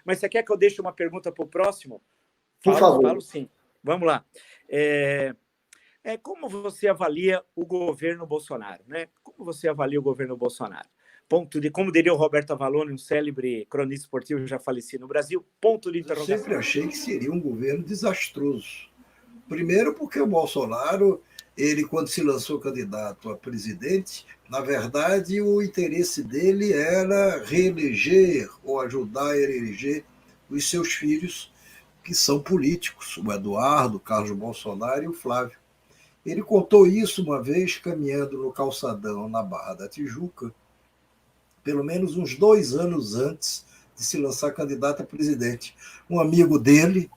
Mas você quer que eu deixe uma pergunta para o próximo? Por favor. Falo sim. Vamos lá. Como você avalia o governo Bolsonaro, né? Como você avalia o governo Bolsonaro? Como diria o Roberto Avalone, um célebre cronista esportivo já falecido no Brasil, ponto de interrogação. Eu sempre achei que seria um governo desastroso. Primeiro porque o Bolsonaro, ele quando se lançou candidato a presidente, na verdade o interesse dele era reeleger ou ajudar a eleger os seus filhos, que são políticos, o Eduardo, o Carlos Bolsonaro e o Flávio. Ele contou isso uma vez caminhando no calçadão na Barra da Tijuca, pelo menos uns 2 anos antes de se lançar candidato a presidente. Um amigo dele,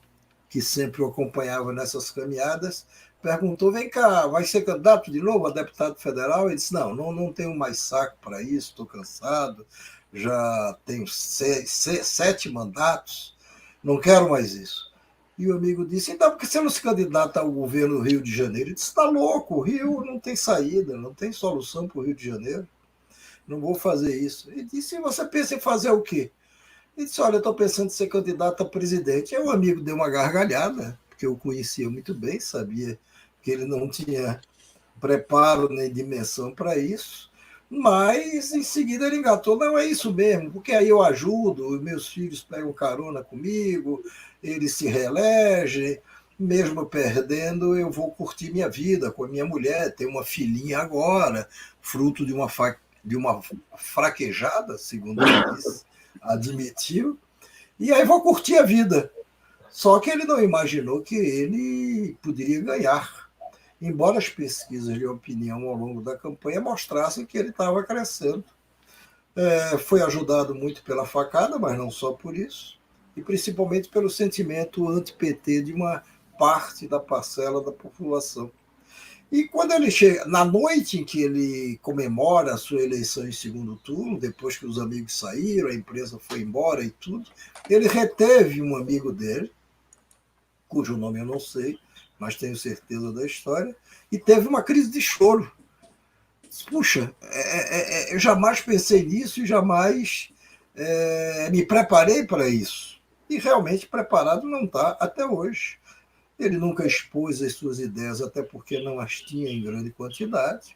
que sempre o acompanhava nessas caminhadas, perguntou, vem cá, vai ser candidato de novo a deputado federal? Ele disse, não tenho mais saco para isso, estou cansado, já tenho 7 mandatos, não quero mais isso. E o amigo disse, então por que você não se candidata ao governo do Rio de Janeiro? Ele disse, está louco, o Rio não tem saída, não tem solução para o Rio de Janeiro. Não vou fazer isso. Ele disse, e você pensa em fazer o quê? Ele disse, olha, eu estou pensando em ser candidato a presidente. Aí o amigo deu uma gargalhada, porque eu o conhecia muito bem, sabia que ele não tinha preparo nem dimensão para isso, mas em seguida ele engatou, não, é isso mesmo, porque aí eu ajudo, meus filhos pegam carona comigo, eles se reelegem, mesmo perdendo, eu vou curtir minha vida com a minha mulher, tenho uma filhinha agora, fruto de uma fraquejada, segundo ele disse, admitiu, e aí vou curtir a vida. Só que ele não imaginou que ele poderia ganhar, embora as pesquisas de opinião ao longo da campanha mostrassem que ele estava crescendo. Foi ajudado muito pela facada, mas não só por isso, e principalmente pelo sentimento anti-PT de uma parte da parcela da população. E quando ele chega, na noite em que ele comemora a sua eleição em segundo turno, depois que os amigos saíram, a imprensa foi embora e tudo, ele reteve um amigo dele, cujo nome eu não sei, mas tenho certeza da história, e teve uma crise de choro. Puxa, eu jamais pensei nisso e jamais me preparei para isso. E realmente preparado não está até hoje. Ele nunca expôs as suas ideias, até porque não as tinha em grande quantidade.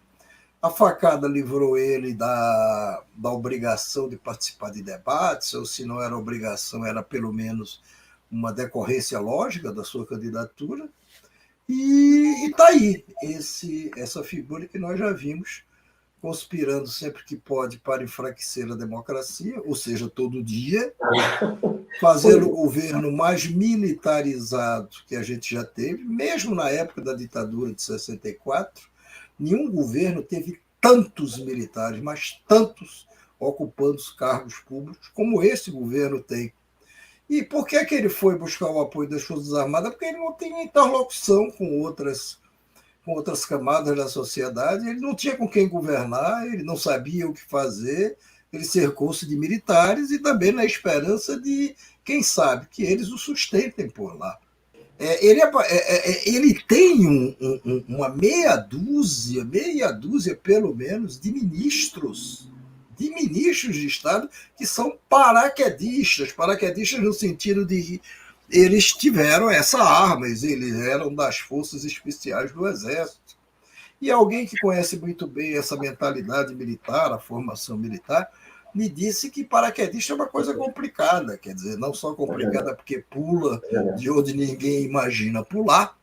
A facada livrou ele da obrigação de participar de debates, ou se não era obrigação, era pelo menos uma decorrência lógica da sua candidatura. E está aí essa figura que nós já vimos conspirando sempre que pode para enfraquecer a democracia, ou seja, todo dia, fazendo o governo mais militarizado que a gente já teve, mesmo na época da ditadura de 64, nenhum governo teve tantos militares, mas tantos ocupando os cargos públicos como esse governo tem. E por que ele foi buscar o apoio das Forças Armadas? Porque ele não tinha interlocução com outras camadas da sociedade, ele não tinha com quem governar, ele não sabia o que fazer, ele cercou-se de militares e também na esperança de, quem sabe, que eles o sustentem por lá. Ele tem uma meia dúzia pelo menos, de ministros de Estado que são paraquedistas no sentido de eles tiveram essa arma, eles eram das forças especiais do Exército. E alguém que conhece muito bem essa mentalidade militar, a formação militar, me disse que paraquedista é uma coisa complicada, quer dizer, não só complicada porque pula de onde ninguém imagina pular,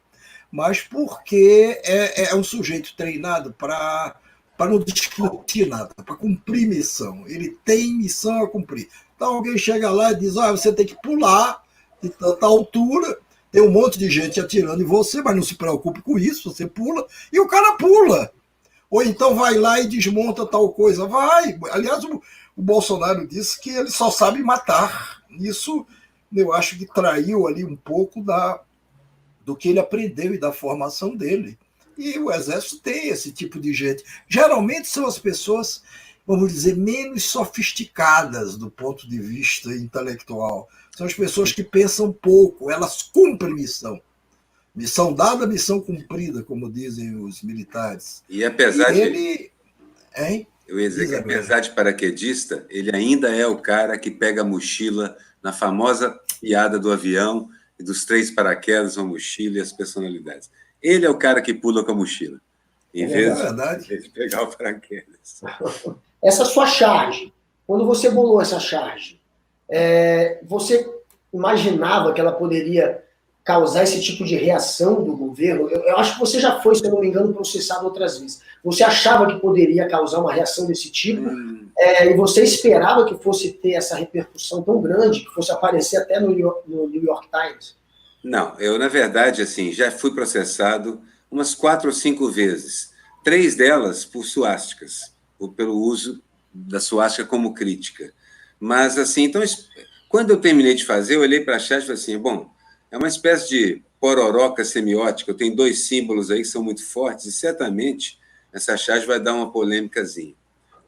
mas porque é um sujeito treinado para não discutir nada, para cumprir missão. Ele tem missão a cumprir. Então alguém chega lá e diz, você tem que pular de tanta altura, tem um monte de gente atirando em você, mas não se preocupe com isso, você pula, e o cara pula. Ou então vai lá e desmonta tal coisa. Vai. Aliás, o Bolsonaro disse que ele só sabe matar. Isso eu acho que traiu ali um pouco do que ele aprendeu e da formação dele. E o Exército tem esse tipo de gente. Geralmente são as pessoas, vamos dizer, menos sofisticadas do ponto de vista intelectual. São as pessoas que pensam pouco, elas cumprem missão. Missão dada, missão cumprida, como dizem os militares. E apesar Hein? Eu ia dizer que apesar de paraquedista, ele ainda é o cara que pega a mochila na famosa piada do avião e dos 3 paraquedas, uma mochila e as personalidades. Ele é o cara que pula com a mochila, em vez de pegar o paraquedas. Essa sua charge, quando você bolou essa charge, você imaginava que ela poderia causar esse tipo de reação do governo? Eu acho que você já foi, se eu não me engano, processado outras vezes. Você achava que poderia causar uma reação desse tipo? E você esperava que fosse ter essa repercussão tão grande, que fosse aparecer até no New York Times? Não, eu, na verdade, assim, já fui processado umas 4 ou 5 vezes. 3 delas por suásticas, ou pelo uso da suástica como crítica. Mas, assim, então, quando eu terminei de fazer, eu olhei para a charge e falei assim, bom, é uma espécie de pororoca semiótica, eu tenho 2 símbolos aí que são muito fortes, e certamente essa charge vai dar uma polêmicazinha.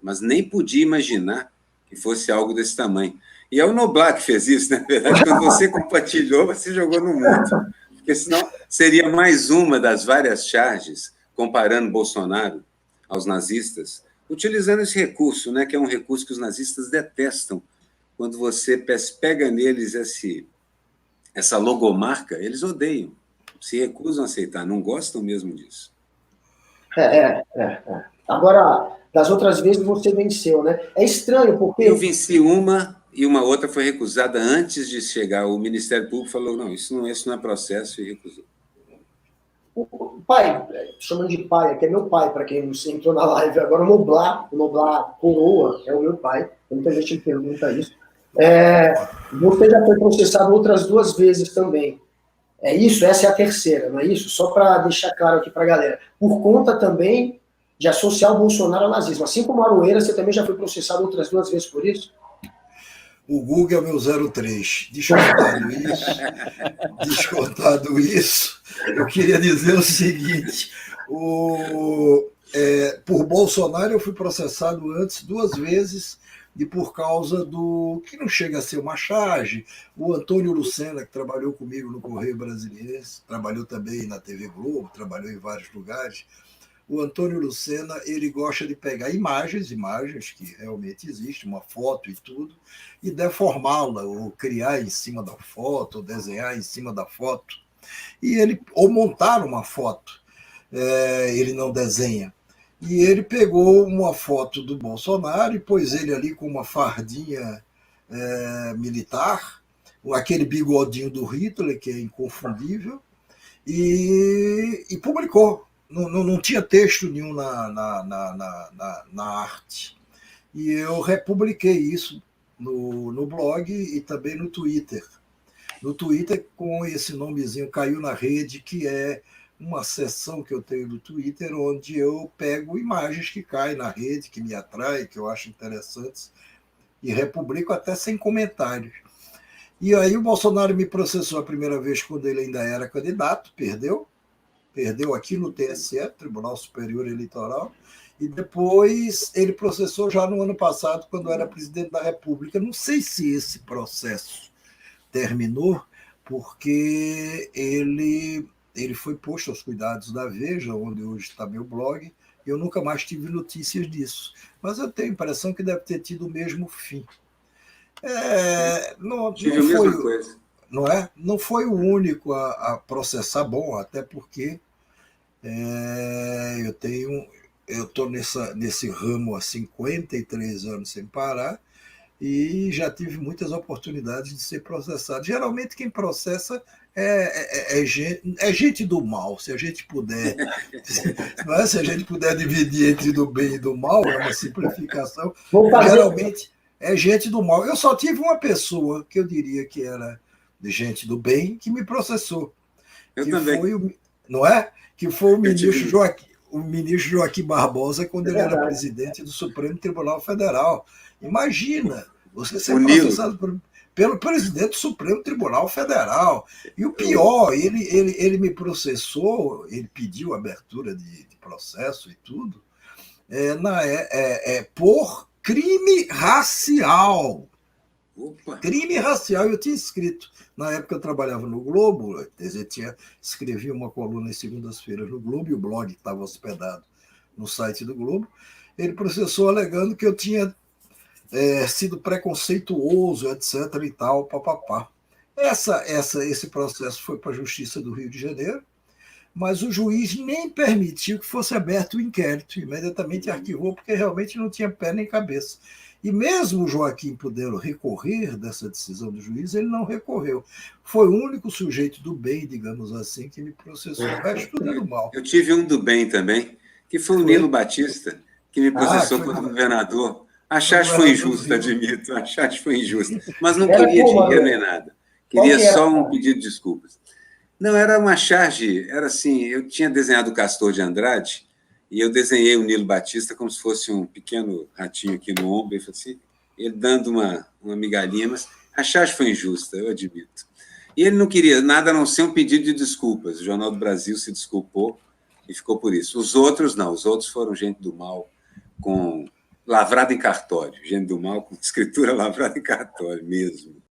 Mas nem podia imaginar que fosse algo desse tamanho. E é o Noblar que fez isso, na verdade. Quando você compartilhou, você jogou no mundo. Porque senão seria mais uma das várias charges comparando Bolsonaro aos nazistas, utilizando esse recurso, né, que é um recurso que os nazistas detestam. Quando você pega neles essa logomarca, eles odeiam, se recusam a aceitar, não gostam mesmo disso. Agora, das outras vezes você venceu, né? É estranho, porque... Eu venci uma e uma outra foi recusada antes de chegar. O Ministério Público falou, não, isso não é processo, e recusou. O pai, chamando de pai, que é meu pai, para quem não se entrou na live agora, o Noblar Coroa é o meu pai, muita gente me pergunta isso. Você já foi processado outras 2 vezes também. É isso? Essa é a terceira, não é isso? Só para deixar claro aqui para a galera. Por conta também de associar o Bolsonaro ao nazismo. Assim como a Aroeira, você também já foi processado outras 2 vezes por isso? O Google é meu 03. Descontado isso, eu queria dizer o seguinte, por Bolsonaro eu fui processado antes 2 vezes, e por causa do que não chega a ser uma charge, o Antônio Lucena, que trabalhou comigo no Correio Brasiliense, trabalhou também na TV Globo, trabalhou em vários lugares. O Antônio Lucena, ele gosta de pegar imagens que realmente existem, uma foto e tudo, e deformá-la, ou criar em cima da foto, ou desenhar em cima da foto. Ou montar uma foto, ele não desenha. E ele pegou uma foto do Bolsonaro e pôs ele ali com uma fardinha militar, aquele bigodinho do Hitler, que é inconfundível, e publicou. Não tinha texto nenhum na arte. E eu republiquei isso no blog e também no Twitter. No Twitter, com esse nomezinho Caiu na Rede, que é uma seção que eu tenho no Twitter, onde eu pego imagens que caem na rede, que me atraem, que eu acho interessantes, e republico até sem comentários. E aí o Bolsonaro me processou a primeira vez quando ele ainda era candidato, perdeu aqui no TSE, Tribunal Superior Eleitoral, e depois ele processou já no ano passado, quando era presidente da República. Não sei se esse processo terminou, porque ele foi posto aos cuidados da Veja, onde hoje está meu blog, e eu nunca mais tive notícias disso. Mas eu tenho a impressão que deve ter tido o mesmo fim. Tive a mesma coisa. Não foi o único a processar, bom, até porque eu estou nesse ramo há 53 anos sem parar, e já tive muitas oportunidades de ser processado. Geralmente quem processa é gente do mal, se a gente puder. Se a gente puder dividir entre do bem e do mal, é uma simplificação. Geralmente é gente do mal. Eu só tive uma pessoa que eu diria que era de gente do bem que me processou. Eu também. Que foi o ministro Joaquim Barbosa, quando ele era presidente do Supremo Tribunal Federal. Imagina, você ser processado pelo presidente do Supremo Tribunal Federal. E o pior, ele me processou, ele pediu abertura de processo e tudo, por crime racial. Opa. Crime racial, eu tinha escrito. Na época eu trabalhava no Globo, escrevi uma coluna em segundas-feiras no Globo, e o blog estava hospedado no site do Globo. Ele processou alegando que eu tinha sido preconceituoso, etc. e tal, papapá. Esse processo foi para a Justiça do Rio de Janeiro, mas o juiz nem permitiu que fosse aberto o inquérito, imediatamente arquivou, porque realmente não tinha pé nem cabeça. E mesmo o Joaquim podendo recorrer dessa decisão do juiz, ele não recorreu. Foi o único sujeito do bem, digamos assim, que me processou. O resto tudo é do mal. Eu tive um do bem também, que foi o Nilo Batista, que me processou foi como governador. A charge foi injusta, admito, a charge foi injusta. Mas não Era queria como, dinheiro né? nem nada. Qual Queria que era? só um pedido de desculpas. Não, era uma charge, era assim, eu tinha desenhado o Castor de Andrade e eu desenhei o Nilo Batista como se fosse um pequeno ratinho aqui no ombro, e assim, ele dando uma migalhinha, mas a charge foi injusta, eu admito. E ele não queria nada a não ser um pedido de desculpas. O Jornal do Brasil se desculpou e ficou por isso. Os outros não, os outros foram gente do mal com lavrada em cartório, gente do mal com escritura lavrada em cartório mesmo.